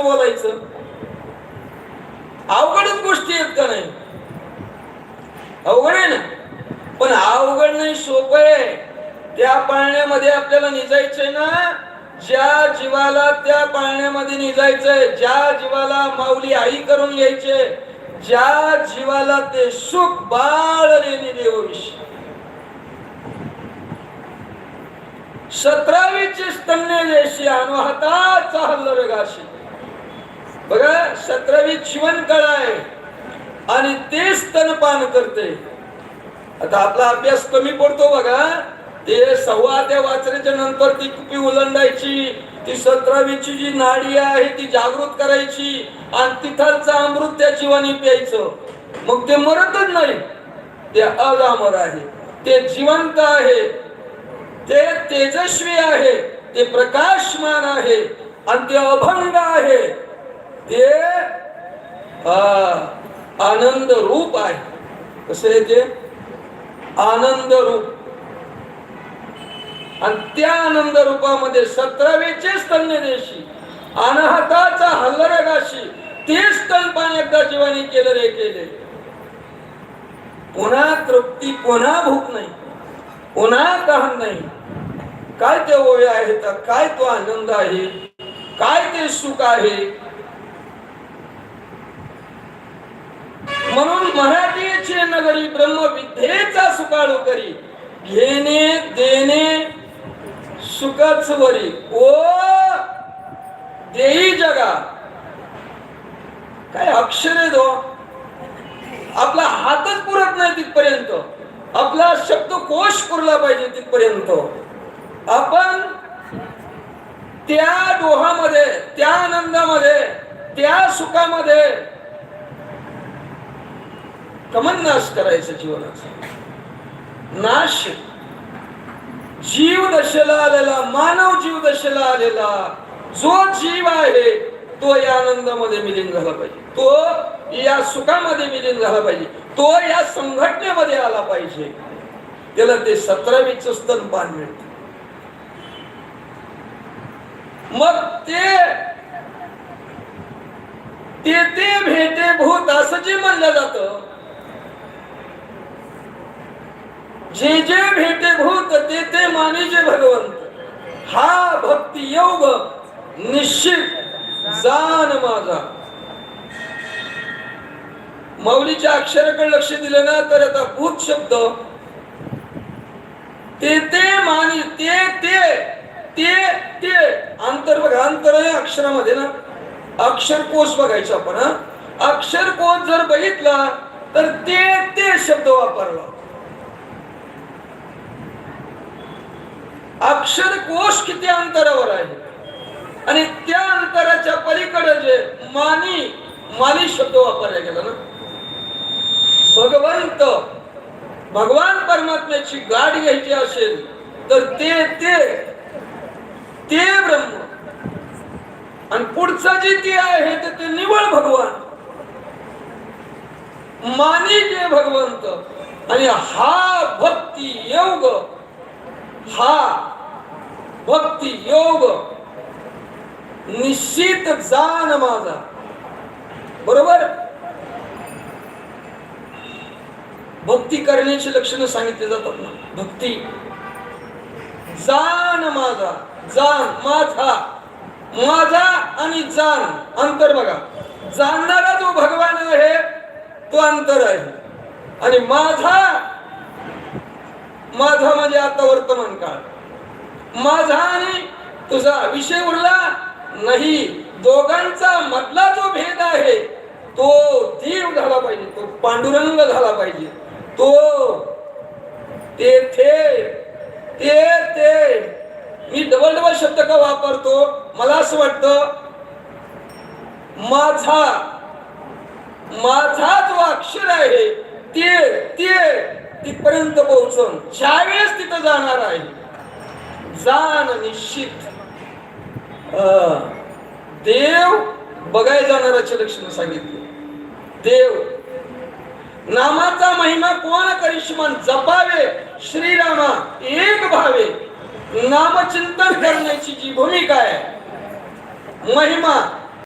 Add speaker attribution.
Speaker 1: बोलायचं? अवघडच गोष्टी आहेत का नाही? अवघड आहे ना. पण अवघड नाही, सोपं आहे. त्या पाळण्यामध्ये आपल्याला निजायचंय ना. ज्या जीवाला त्या पाळण्यामध्ये निजायचंय, ज्या जीवाला माऊली आई करून घ्यायचे, ज्या जीवाला ते सुख बाळलेली देवविषयी 17वीची स्तन्य देशी अनुहाताचा हल्लर घाशी. बघा 17वी जीवन कळा आहे आणि ते स्तनपान करते. आता आपला अभ्यास कमी पडतो बघा. ते सव्वा त्या वाचण्याच्या नंतर ती कुपी उलंडायची, ती 17वीची जी नाडी आहे ती जागृत करायची आणि तिथलचं अमृत त्या जीवानी प्यायचं. मग ते मरतच नाही, ते अजामर आहे, ते जिवंत आहे, ते तेजस्वी आहे, ते प्रकाशमान आहे आणि ते अभंग आहे, ते आनंद रूप आहे. कसं आहे ते? आनंद रूप. आणि त्या आनंद रूपामध्ये 17वीचे स्तन्य देशी अनाहताचा हल्लरगाशी ते स्तनपान एकदा जीवानी केलं रे केले. पुन्हा तृप्ती, पुन्हा भूक नाही, पुन्हा तहान नाही. काय ते ओळे आहेत, काय तो आनंद आहे, काय ते सुख आहे. म्हणून मराठीचे नगरी ब्रह्मविद्येचा सुकाळू करी, घेणे देणे सुखच वरी. ओ देई जगा. काय अक्षरे दो. आपला हातच पुरत नाही तिथपर्यंत, आपला शब्दकोश पुरला पाहिजे तिथपर्यंत. आपण त्या डोहामध्ये, त्या आनंदामध्ये, त्या सुखामध्ये कमन नाश करायचं जीवनाचा. नाश जीव दशेला आलेला, मानव जीव दशेला आलेला जो जीव आहे तो या आनंदामध्ये मिलीन झाला पाहिजे, तो या सुखामध्ये मिलीन झाला पाहिजे, तो या संघटनेमध्ये आला पाहिजे. त्याला ते 17वीचं स्तनपान मिळतं. मग ते ते भेटे भूत असं जे म्हणलं जातं, जे जे भेटे भूत ते ते मानिजे भगवंत. हा भक्ती योग निश्चित जान माझा. माऊलीच्या अक्षराकडे लक्ष दिलं ना तर आता भूत शब्द ते ते मानी, ते ते ते ते अंतर बघा. अंतर आहे अक्षरामध्ये ना. अक्षरकोश बघायचा आपण. अक्षरकोश जर बघितला तर ते ते शब्द वापरला. अक्षरकोश किती अंतरावर आहे आणि त्या अंतराच्या पलीकडे जे मानी मानी शब्द वापरला गेला ना. भगवंत, भगवान परमात्म्याची गाठ घ्यायची असेल तर ते ते ते ब्रह्म आणि पुढचं जे ते आहे ते निवळ भगवान, मानी जे भगवंत. आणि हा भक्ती योग, हा भक्ती योग निश्चित जान माझा. बरोबर. भक्ती करण्याची लक्षणं सांगितली जातात ना. भक्ती जान माझा, जान माझा, माझा आणि जान अंतर बघा. जाणणारा जो भगवान आहे तो अंतर आहे आणि माझा, माझा म्हणजे आता वर्तमान काळ. माझा आणि तुझा विषय उरला नाही. दोघांचा मधला जो भेद आहे तो देव झाला पाहिजे, तो पांडुरंग झाला पाहिजे. तो तेथे ते ते. मी डबल डबल शब्द का वापरतो? मला असं वाटतं माझा, माझा जो अक्षर आहे ते ते तिथपर्यंत पोहोचून ज्यावेळेस तिथं जाणार आहे जाण निश्चित. देव बघायला जाणाराचे लक्षण सांगितले. देव नामाचा महिमा कोण करिश्मान जपावे श्रीरामा एक भावे. नामचिंतन करण्याची जी भूमिका आहे, महिमा